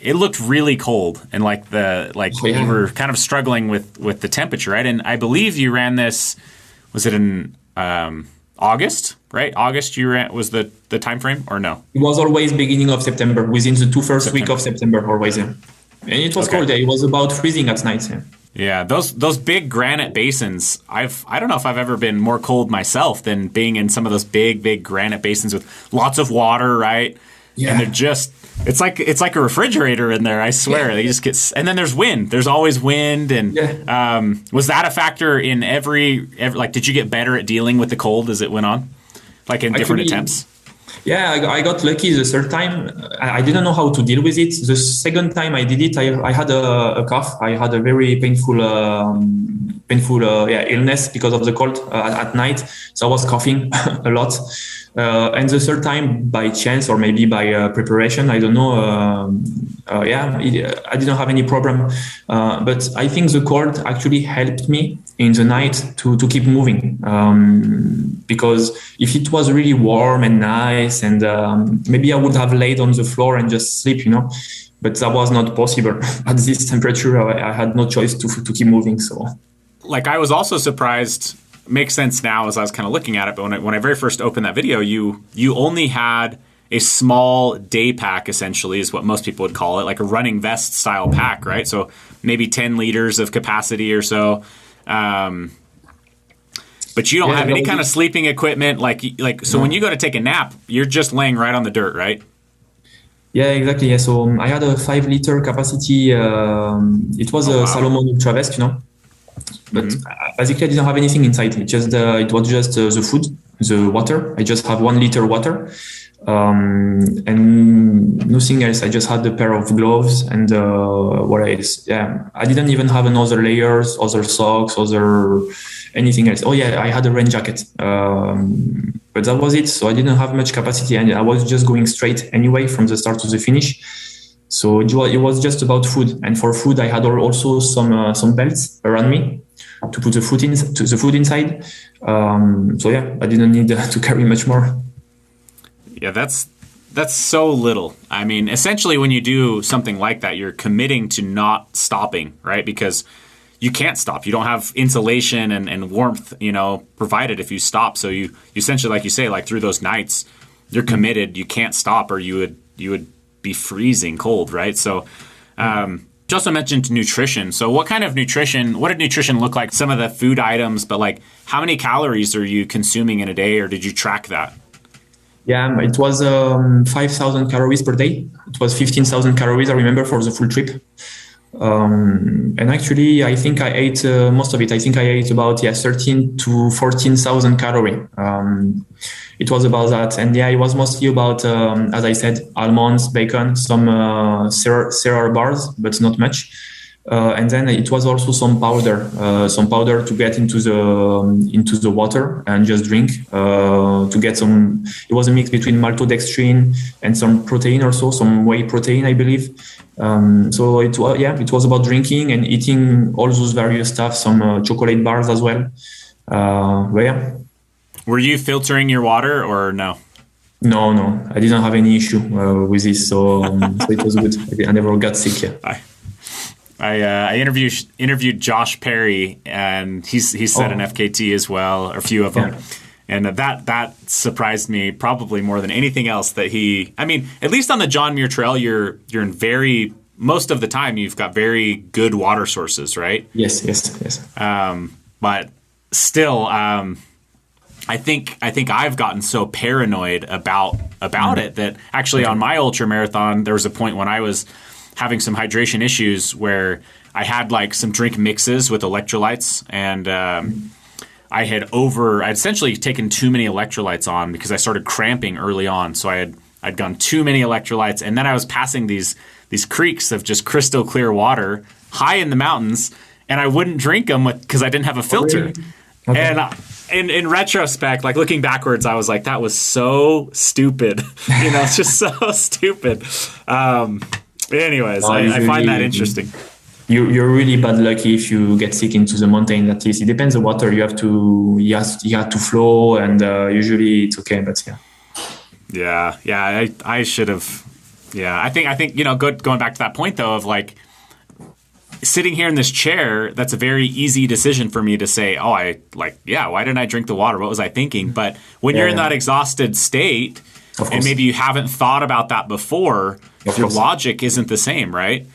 it looked really cold, and you were kind of struggling with the temperature, right? And I believe you ran this. Was it in August? Right, August. You ran was the time frame, or no? It was always beginning of September, within the first week of September, always. Yeah. And it was cold. Yeah, it was about freezing at night. Yeah. Yeah, those big granite basins. I don't know if I've ever been more cold myself than being in some of those big granite basins with lots of water, right? Yeah. And they're just it's like a refrigerator in there. I swear, they just get. And then there's wind. There's always wind. And was that a factor in every like? Did you get better at dealing with the cold as it went on, like in different attempts? Yeah, I got lucky the third time. I didn't know how to deal with it. The second time I did it, I had a cough. I had a very painful illness because of the cold at night. So I was coughing a lot. And the third time, by chance or maybe by preparation, I don't know. I didn't have any problem. But I think the cold actually helped me in the night to keep moving. Because if it was really warm and nice, and maybe I would have laid on the floor and just sleep, But that was not possible at this temperature. I had no choice to keep moving. So, like, I was also surprised. Makes sense now as I was kind of looking at it, but when I very first opened that video, you only had a small day pack, essentially, is what most people would call it, like a running vest style pack, right? So maybe 10 liters of capacity or so. But you don't have any kind of sleeping equipment, so when you go to take a nap, you're just laying right on the dirt, right? Yeah, exactly. Yeah, so I had a 5-liter capacity. It was a Salomon Ultra Vest, But basically, I didn't have anything inside. It was just the food, the water. I just have 1 liter water, and nothing else. I just had a pair of gloves and what else? Yeah, I didn't even have another layers, other socks, anything else. Oh yeah, I had a rain jacket, but that was it. So I didn't have much capacity, and I was just going straight anyway from the start to the finish. So it was just about food, and for food, I had also some belts around me to put the food inside. So yeah, I didn't need to carry much more. Yeah, that's so little. I mean, essentially, when you do something like that, you're committing to not stopping, right? Because you can't stop. You don't have insulation and warmth, provided if you stop. So you essentially, like you say, like through those nights, you're committed. You can't stop, or you would be freezing cold, right? So you also mentioned nutrition. So what did nutrition look like? Some of the food items, but like how many calories are you consuming in a day, or did you track that? Yeah, it was 5,000 calories per day. It was 15,000 calories, I remember, for the full trip. And actually, I think I ate most of it. I think I ate about 13 to 14,000 calories. It was about that. And yeah, it was mostly about, as I said, almonds, bacon, some cereal bars, but not much. And then it was also some powder to get into the water and just drink, to get some. It was a mix between maltodextrin and some protein, also some whey protein, I believe. So it was about drinking and eating all those various stuff, some chocolate bars as well. But yeah. Were you filtering your water or no? No, I didn't have any issue with this, so it was good. I never got sick. Yeah. I interviewed Josh Perry, and he's set an FKT as well, or a few of them. Yeah. And that surprised me probably more than anything else. That at least on the John Muir Trail, you're in most of the time you've got very good water sources, right? Yes. But still, I think I've gotten so paranoid about it that actually on my ultra marathon there was a point when I was having some hydration issues where I had like some drink mixes with electrolytes, and I'd essentially taken too many electrolytes on because I started cramping early on. So I'd gone too many electrolytes, and then I was passing these creeks of just crystal clear water high in the mountains, and I wouldn't drink them because I didn't have a filter. Okay. And in retrospect, like looking backwards, I was like, that was so stupid. It's just so stupid. Anyways, I find that interesting. You're really bad lucky if you get sick into the mountain. At least it depends on the water. You have to flow, and usually it's okay. But yeah. I should have. Yeah, I think going back to that point though of like sitting here in this chair, that's a very easy decision for me to say, why didn't I drink the water? What was I thinking? But when you're in that exhausted state and maybe you haven't thought about that before, your logic isn't the same, right?